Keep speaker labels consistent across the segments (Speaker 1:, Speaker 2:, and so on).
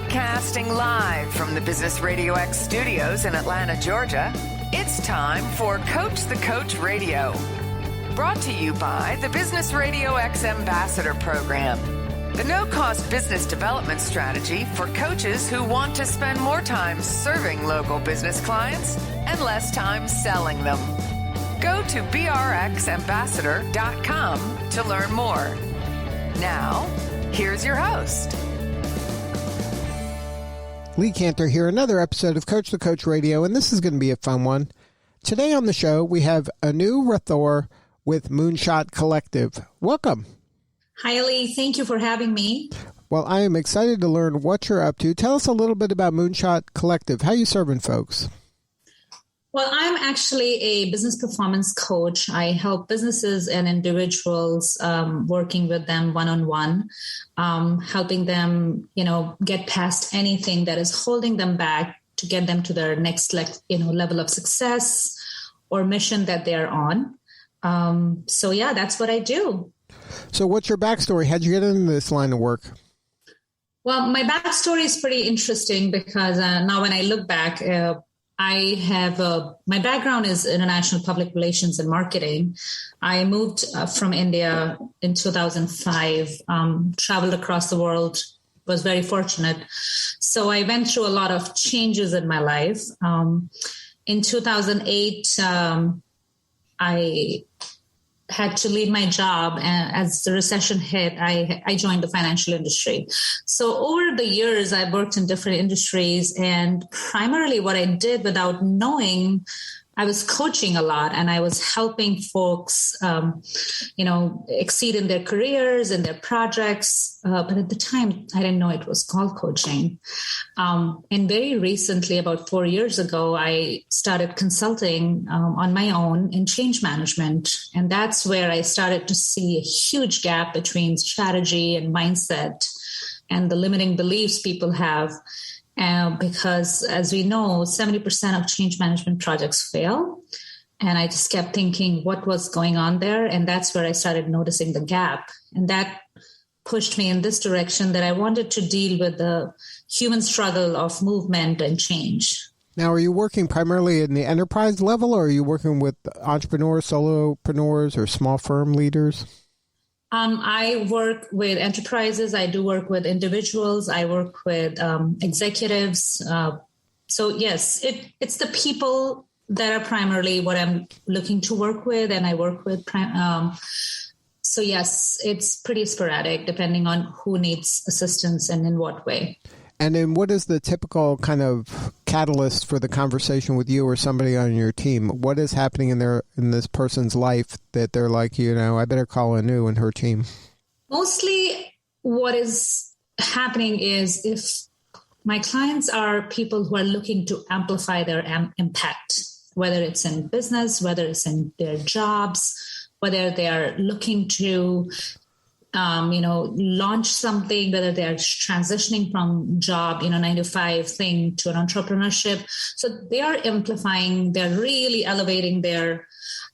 Speaker 1: Broadcasting live from the Business RadioX studios in Atlanta, Georgia, it's time for Coach the Coach Radio. Brought to you by the Business RadioX Ambassador Program, the no-cost business development strategy for coaches who want to spend more time serving local business clients and less time selling them. Go to brxambassador.com to learn more. Now, here's your host.
Speaker 2: Lee Cantor here, another episode of Coach the Coach Radio, and this is going to be a fun one. Today on the show, we have Anuradha Rathore with Moonshot Collective. Welcome.
Speaker 3: Hi, Lee. Thank you for having me.
Speaker 2: Well, I am excited to learn what you're up to. Tell us a little bit about Moonshot Collective. How are you serving folks?
Speaker 3: Well, I'm actually a business performance coach. I help businesses and individuals working with them one-on-one, helping them, get past anything that is holding them back to get them to their next, level of success or mission that they're on. That's what I do.
Speaker 2: So what's your backstory? How'd you get into this line of work?
Speaker 3: Well, my backstory is pretty interesting because now when I look back, I have my background is international public relations and marketing. I moved from India in 2005, traveled across the world, was very fortunate. So I went through a lot of changes in my life. In 2008, I had to leave my job, and as the recession hit, I joined the financial industry. So over the years, I worked in different industries, and primarily what I did without knowing, I was coaching a lot, and I was helping folks, exceed in their careers and their projects. But at the time, I didn't know it was called coaching. And very recently, about 4 years ago, I started consulting on my own in change management. And that's where I started to see a huge gap between strategy and mindset and the limiting beliefs people have. Because as we know, 70% of change management projects fail. And I just kept thinking what was going on there. And that's where I started noticing the gap. And that pushed me in this direction that I wanted to deal with the human struggle of movement and change.
Speaker 2: Now, are you working primarily in the enterprise level, or are you working with entrepreneurs, solopreneurs, or small firm leaders?
Speaker 3: I work with enterprises. I do work with individuals. I work with executives. So yes, it's the people that are primarily what I'm looking to work with, and I work with. So yes, it's pretty sporadic depending on who needs assistance and in what way.
Speaker 2: And then what is the typical kind of catalyst for the conversation with you or somebody on your team? What is happening in this person's life that they're like, I better call Anu and her team?
Speaker 3: Mostly what is happening is if my clients are people who are looking to amplify their impact, whether it's in business, whether it's in their jobs, whether they are looking to launch something, whether they're transitioning from job, 9-to-5 thing to an entrepreneurship. So they are amplifying, they're really elevating they're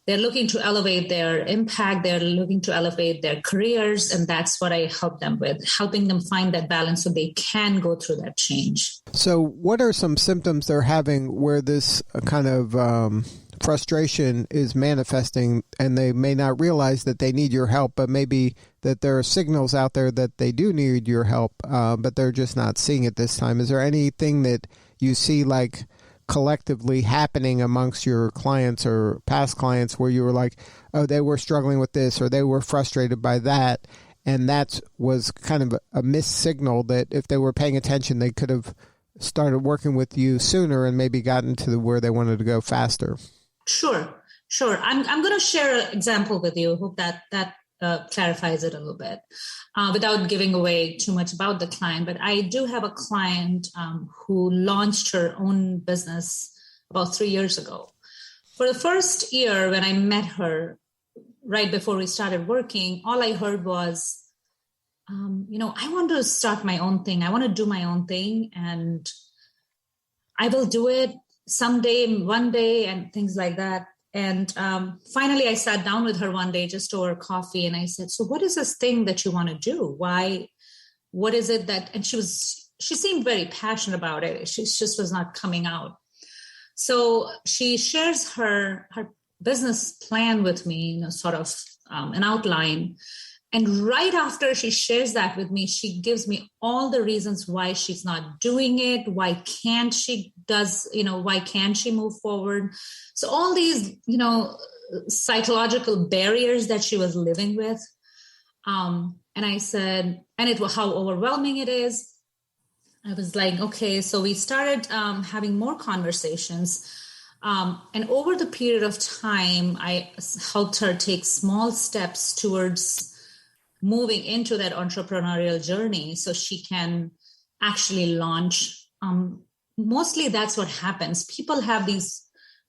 Speaker 3: looking to elevate their impact. They're looking to elevate their careers. And that's what I help them with, helping them find that balance so they can go through that change.
Speaker 2: So what are some symptoms they're having where this kind of frustration is manifesting, and they may not realize that they need your help, but maybe that there are signals out there that they do need your help, but they're just not seeing it this time? Is there anything that you see like collectively happening amongst your clients or past clients where you were like, oh, they were struggling with this or they were frustrated by that, and that was kind of a missed signal that if they were paying attention, they could have started working with you sooner and maybe gotten to where they wanted to go faster?
Speaker 3: Sure. I'm going to share an example with you. Hope that clarifies it a little bit without giving away too much about the client. But I do have a client who launched her own business about 3 years ago. For the first year, when I met her, right before we started working, all I heard was, I want to start my own thing. I want to do my own thing, and I will do it someday, one day, and things like that. And finally, I sat down with her one day just over coffee, and I said, so what is this thing that you want to do? Why? What is it that, and she was she seemed very passionate about it. She just was not coming out. So she shares her business plan with me, sort of an outline. And right after she shares that with me, she gives me all the reasons why she's not doing it. Why can't she move forward? So all these, psychological barriers that she was living with. And I said, and it was how overwhelming it is. I was like, okay, so we started having more conversations. And over the period of time, I helped her take small steps towards moving into that entrepreneurial journey so she can actually launch. Mostly that's what happens. People have these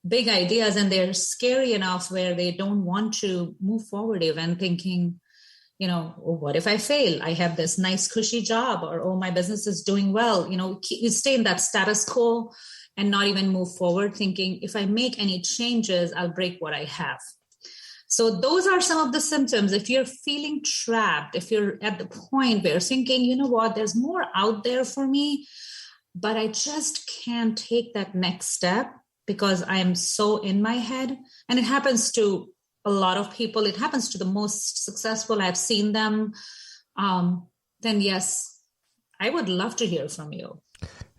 Speaker 3: big ideas and they're scary enough where they don't want to move forward, even thinking, what if I fail? I have this nice cushy job, or, my business is doing well. You stay in that status quo and not even move forward, thinking if I make any changes, I'll break what I have. So those are some of the symptoms. If you're feeling trapped, if you're at the point where you're thinking, you know what, there's more out there for me, but I just can't take that next step because I am so in my head. And it happens to a lot of people. It happens to the most successful. I've seen them. Then yes, I would love to hear from you.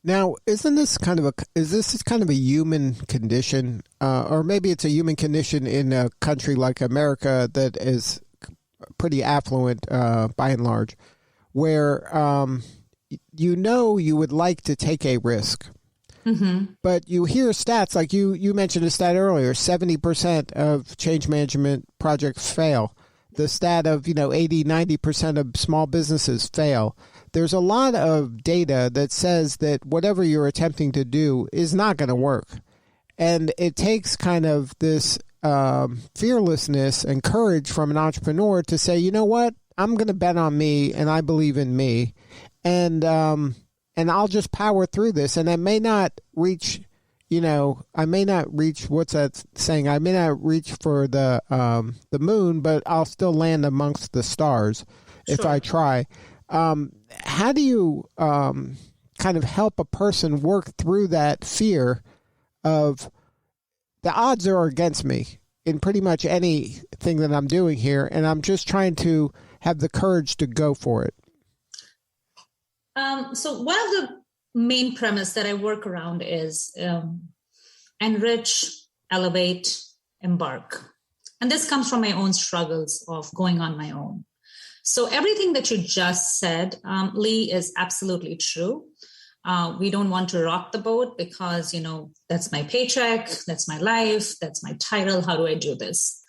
Speaker 2: Now, is this kind of a human condition, or maybe it's a human condition in a country like America that is pretty affluent by and large, where you would like to take a risk, but you hear stats like you mentioned a stat earlier: 70% of change management projects fail. The stat of 80-90% of small businesses fail. There's a lot of data that says that whatever you're attempting to do is not going to work. And it takes kind of this fearlessness and courage from an entrepreneur to say, you know what, I'm going to bet on me and I believe in me. And I'll just power through this. And I may not reach, what's that saying? I may not reach for the moon, but I'll still land amongst the stars if I try. How do you kind of help a person work through that fear of the odds are against me in pretty much anything that I'm doing here, and I'm just trying to have the courage to go for it?
Speaker 3: So one of the main premise that I work around is enrich, elevate, embark. And this comes from my own struggles of going on my own. So everything that you just said, Lee, is absolutely true. We don't want to rock the boat because, that's my paycheck, that's my life, that's my title. How do I do this?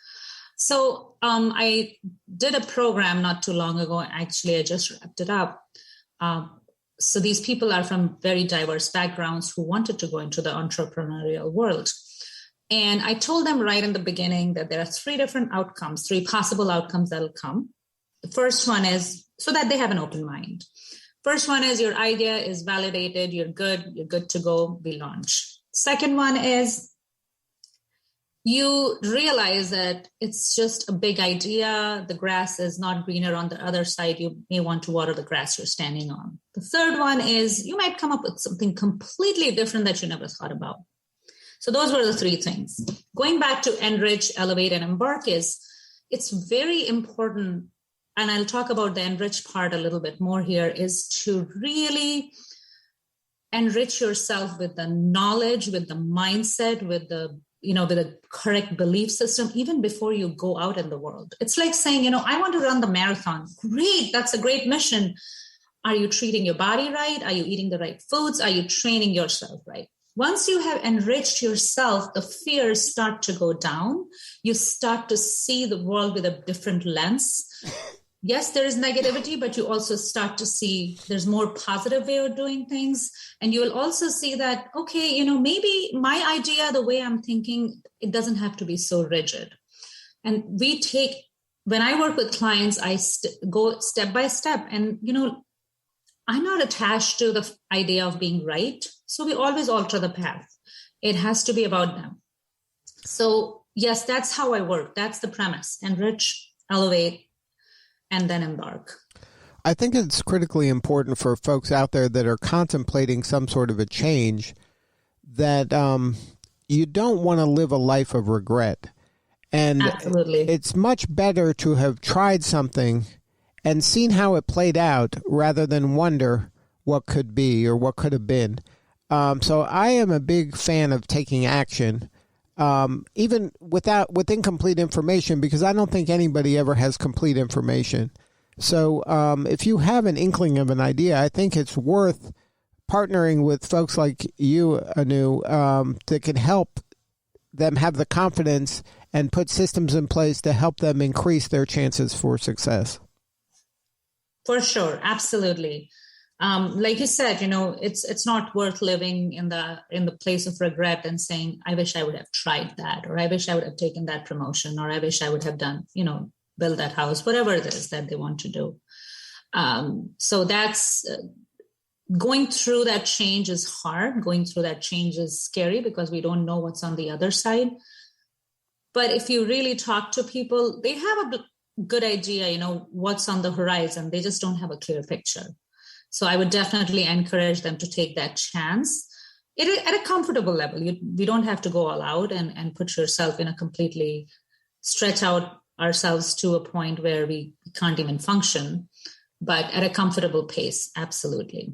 Speaker 3: So I did a program not too long ago. Actually, I just wrapped it up. So these people are from very diverse backgrounds who wanted to go into the entrepreneurial world. And I told them right in the beginning that there are three possible outcomes that'll come. The first one is so that they have an open mind. First one is your idea is validated, you're good to go, we launch. Second one is you realize that it's just a big idea. The grass is not greener on the other side. You may want to water the grass you're standing on. The third one is you might come up with something completely different that you never thought about. So those were the three things. Going back to enrich, elevate, and embark it's very important. And I'll talk about the enrich part a little bit more here, is to really enrich yourself with the knowledge, with the mindset, with the correct belief system, even before you go out in the world. It's like saying, I want to run the marathon. Great. That's a great mission. Are you treating your body right? Are you eating the right foods? Are you training yourself right? Once you have enriched yourself, the fears start to go down. You start to see the world with a different lens. Yes, there is negativity, but you also start to see there's more positive way of doing things. And you will also see that, okay, maybe my idea, the way I'm thinking, it doesn't have to be so rigid. And when I work with clients, I go step by step. And, I'm not attached to the idea of being right. So we always alter the path. It has to be about them. So yes, that's how I work. That's the premise. Enrich, elevate, and then embark.
Speaker 2: I think it's critically important for folks out there that are contemplating some sort of a change that you don't want to live a life of regret. And
Speaker 3: Absolutely.
Speaker 2: It's much better to have tried something and seen how it played out rather than wonder what could be or what could have been. So I am a big fan of taking action, even with incomplete information, because I don't think anybody ever has complete information. So if you have an inkling of an idea, I think it's worth partnering with folks like you, Anu, that can help them have the confidence and put systems in place to help them increase their chances for success.
Speaker 3: For sure. Absolutely. Like you said, it's not worth living in the place of regret and saying, I wish I would have tried that, or I wish I would have taken that promotion, or I wish I would have done, build that house, whatever it is that they want to do. So that's going through that change is hard. Going through that change is scary because we don't know what's on the other side. But if you really talk to people, they have a good idea, what's on the horizon. They just don't have a clear picture. So I would definitely encourage them to take that chance at a comfortable level. We don't have to go all out and put yourself in a completely stretch out ourselves to a point where we can't even function, but at a comfortable pace. Absolutely.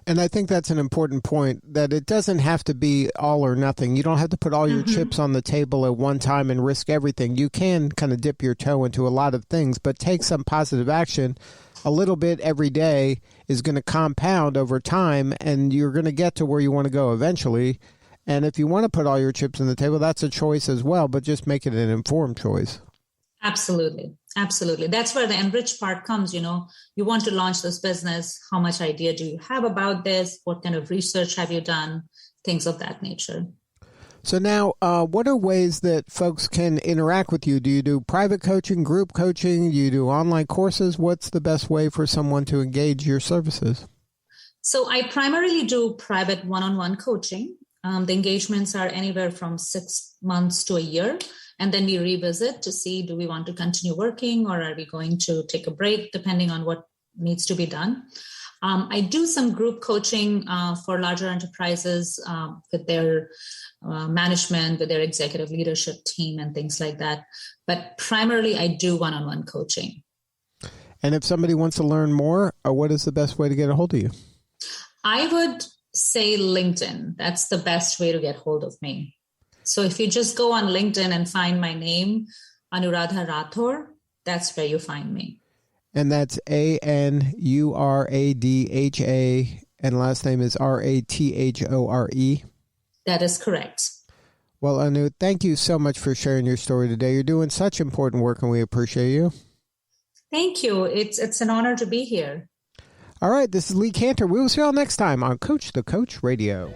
Speaker 2: And I think that's an important point, that it doesn't have to be all or nothing. You don't have to put all your chips on the table at one time and risk everything. You can kind of dip your toe into a lot of things, but take some positive action. A little bit every day is going to compound over time, and you're going to get to where you want to go eventually. And if you want to put all your chips on the table, that's a choice as well, but just make it an informed choice.
Speaker 3: Absolutely. Absolutely. That's where the enriched part comes. You want to launch this business. How much idea do you have about this? What kind of research have you done? Things of that nature.
Speaker 2: So now, what are ways that folks can interact with you? Do you do private coaching, group coaching? Do you do online courses? What's the best way for someone to engage your services?
Speaker 3: So I primarily do private one-on-one coaching. The engagements are anywhere from 6 months to a year. And then we revisit to see, do we want to continue working, or are we going to take a break, depending on what needs to be done. I do some group coaching for larger enterprises with their management, with their executive leadership team and things like that. But primarily, I do one-on-one coaching.
Speaker 2: And if somebody wants to learn more, what is the best way to get a hold of you?
Speaker 3: I would say LinkedIn. That's the best way to get hold of me. So if you just go on LinkedIn and find my name, Anuradha Rathore, that's where you find me.
Speaker 2: And that's Anuradha, and last name is Rathore.
Speaker 3: That is correct.
Speaker 2: Well, Anu, thank you so much for sharing your story today. You're doing such important work, and we appreciate you.
Speaker 3: Thank you. It's an honor to be here.
Speaker 2: All right, this is Lee Cantor. We will see you all next time on Coach the Coach Radio.